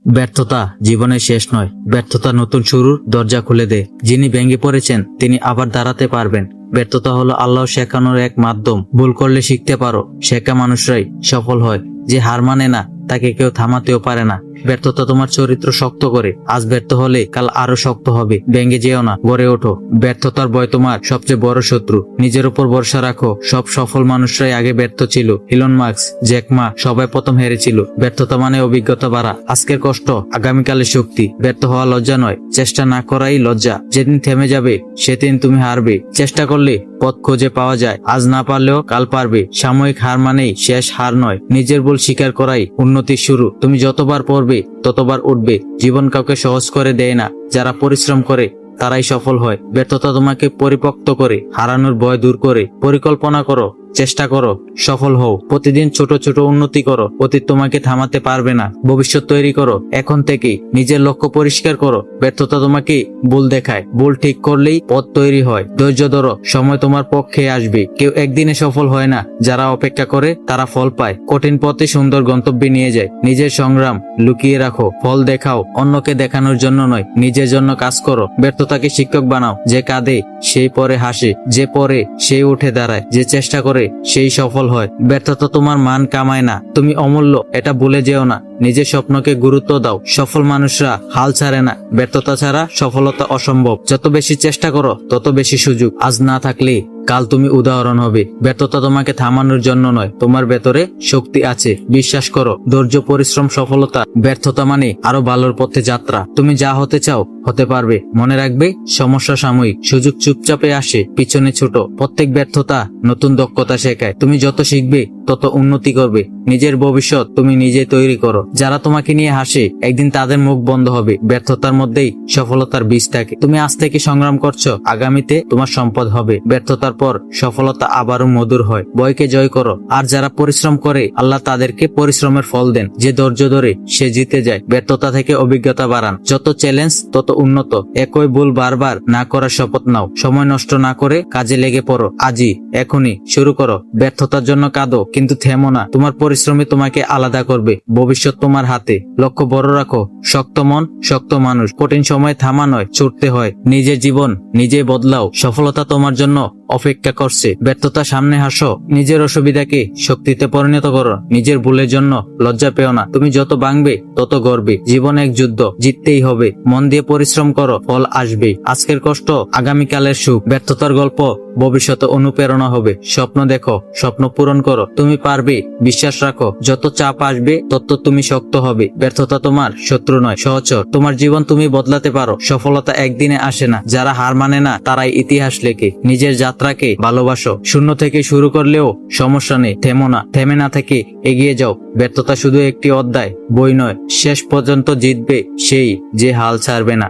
ব্যর্থতা জীবনের শেষ নয়, ব্যর্থতা নতুন শুরুর দরজা খুলে দেয়। যিনি ভেঙে পড়েছেন তিনি আবার দাঁড়াতে পারবেন। ব্যর্থতা হলো আল্লাহ শেখানোর এক মাধ্যম। ভুল করলে শিখতে পারো, শেখা মানুষরাই সফল হয়। যে হার মানে না তাকে কেউ থামাতেও পারে না। ব্যর্থতা তোমার চরিত্র শক্ত করে। আজ ব্যর্থ হলে কাল আরো শক্ত হবে। ভেঙে যেও না, গড়ে ওঠো। ব্যর্থতার ভয় তোমার সবচেয়ে বড় শত্রু। নিজের উপর ভরসা রাখো। সব সফল মানুষরাই আগে ব্যর্থ ছিল। ইলন মাস্ক, জ্যাক মা সবাই প্রথম হেরেছিল। ব্যর্থতা মানে অভিজ্ঞতা বাড়া। আজকের কষ্ট আগামীকালের শক্তি। ব্যর্থ হওয়া লজ্জা নয়, চেষ্টা না করাই লজ্জা। যেদিন থেমে যাবে সেদিন তুমি হারবে। চেষ্টা করলে পথ খুঁজে পাওয়া যায়। আজ না পারলেও কাল পারবে। সাময়িক হার মানেই শেষ হার নয়, নিজের ভুল স্বীকার করাই উন্নতির শুরু। তুমি যতবার পড়বে ততবার উঠবে। জীবন কাউকে সহজ করে দেয় না, যারা পরিশ্রম করে তারাই সফল হয়। ব্যর্থতা তোমাকে পরিপক্ত করে, হারানোর ভয় দূর করে। পরিকল্পনা করো, চেষ্টা করো, সফল হও। প্রতিদিন ছোট ছোট উন্নতি করো। অতীত তোমাকে থামাতে পারবে না। ভবিষ্যৎ তৈরি করো এখন থেকেই। নিজের লক্ষ্য পরিষ্কার করো। ব্যর্থতা তোমাকে ভুল দেখায়, ভুল ঠিক করলেই পথ তৈরি হয়। ধৈর্য ধরো, সময় তোমার পক্ষে আসবে। কেউ একদিনে সফল হয় না, যারা অপেক্ষা করে তারা ফল পায়। কঠিন পথে সুন্দর গন্তব্যে নিয়ে যায়। নিজের সংগ্রাম লুকিয়ে রাখো, ফল দেখাও অন্যকে দেখানোর জন্য নয়, নিজের জন্য কাজ করো। ব্যর্থতাকে শিক্ষক বানাও। যে কাঁদে সেই পরে হাসে, যে পরে সেই উঠে দাঁড়ায়, যে চেষ্টা করে সেই সফল হয়। ব্যর্থতা তোমার মান কামায় না, তুমি অমূল্য, এটা ভুলে যেও না। নিজের স্বপ্নকে গুরুত্ব দাও। সফল মানুষরা হাল ছাড়ে না। ব্যর্থতা ছাড়া সফলতা অসম্ভব। যত বেশি চেষ্টা করো তত বেশি সুযোগ। আজ না থাকলে কাল তুমি উদাহরণ হবে। ব্যর্থতা তোমাকে থামানোর জন্য নয়, তোমার ভেতরে শক্তি আছে, বিশ্বাস করো। ধৈর্য, পরিশ্রম, সফলতা। ব্যর্থতা মানে আরো ভালোর পথে যাত্রা। তুমি যা হতে চাও হতে পারবে। মনে রাখবে, সমস্যা সাময়িক, সুযোগ চুপচাপে আসে, পিছনে ছোট। প্রত্যেক ব্যর্থতা নতুন দক্ষতা শেখায়। তুমি যত শিখবে তত উন্নতি করবে। নিজের ভবিষ্যৎ তুমি নিজে তৈরি করো। যারা তোমাকে নিয়ে হাসে একদিন তাদের মুখ বন্ধ হবে। ব্যর্থতার মধ্যেই সফলতার বীজ থাকে। তুমি আজ থেকে সংগ্রাম করছো, আগামীতে তোমার সম্পদ হবে। ব্যর্থতার পর সফলতা আবারও মধুর হয়। ভয়কে জয় করো। আর যারা পরিশ্রম করে আল্লাহ তাদেরকে পরিশ্রমের ফল দেন। যে ধৈর্য ধরে সে জিতে যায়। ব্যর্থতা থেকে অভিজ্ঞতা বাড়ান। যত চ্যালেঞ্জ তত উন্নত। একই ভুল বারবার না করার শপথ নাও। সময় নষ্ট না করে কাজে লেগে পড়ো। আজই, এখনই শুরু করো। ব্যর্থতার জন্য কাঁদো, কিন্তু থেমো না। তোমার পরিশ্রমে তোমাকে আলাদা করবে। ভবিষ্যৎ তোমার হাতে। লক্ষ্য বড় রাখো। শক্ত মন, শক্ত মানুষ। কঠিন সময় থামা নয়, ছুটতে হয়। নিজের জীবন নিজেই বদলাও। সফলতা তোমার জন্য অপেক্ষা করছে। ব্যর্থতা সামনে হাসো। নিজের অসুবিধাকে শক্তিতে পরিণত করো। নিজের ভুলের জন্য লজ্জা পেও না। তুমি যত ভাঙবে তত গর্বে। জীবন এক যুদ্ধ, জিততেই হবে। মন দিয়ে পরিশ্রম করো, ফল আসবে। আজকের কষ্ট আগামীকালের সুখ। ব্যর্থতার গল্প ভবিষ্যতে অনুপ্রেরণা হবে। স্বপ্ন দেখো, স্বপ্ন পূরণ করো। তুমি পারবে, বিশ্বাস রাখো। যত চাপ আসবে তত তুমি শক্ত হবে। ব্যর্থতা তোমার শত্রু নয়, সহচর। তোমার জীবন তুমি বদলাতে পারো। সফলতা একদিনে আসে না, যারা হার মানে না তারাই ইতিহাস লেখে। নিজের যাত্রাকে ভালোবাসো। শূন্য থেকে শুরু করলেও সমস্যা নেই, থেমো না। থেমে না থেকে এগিয়ে যাও। ব্যর্থতা শুধু একটি অধ্যায়, বই নয়। শেষ পর্যন্ত জিতবে সেই যে হাল ছাড়বে না।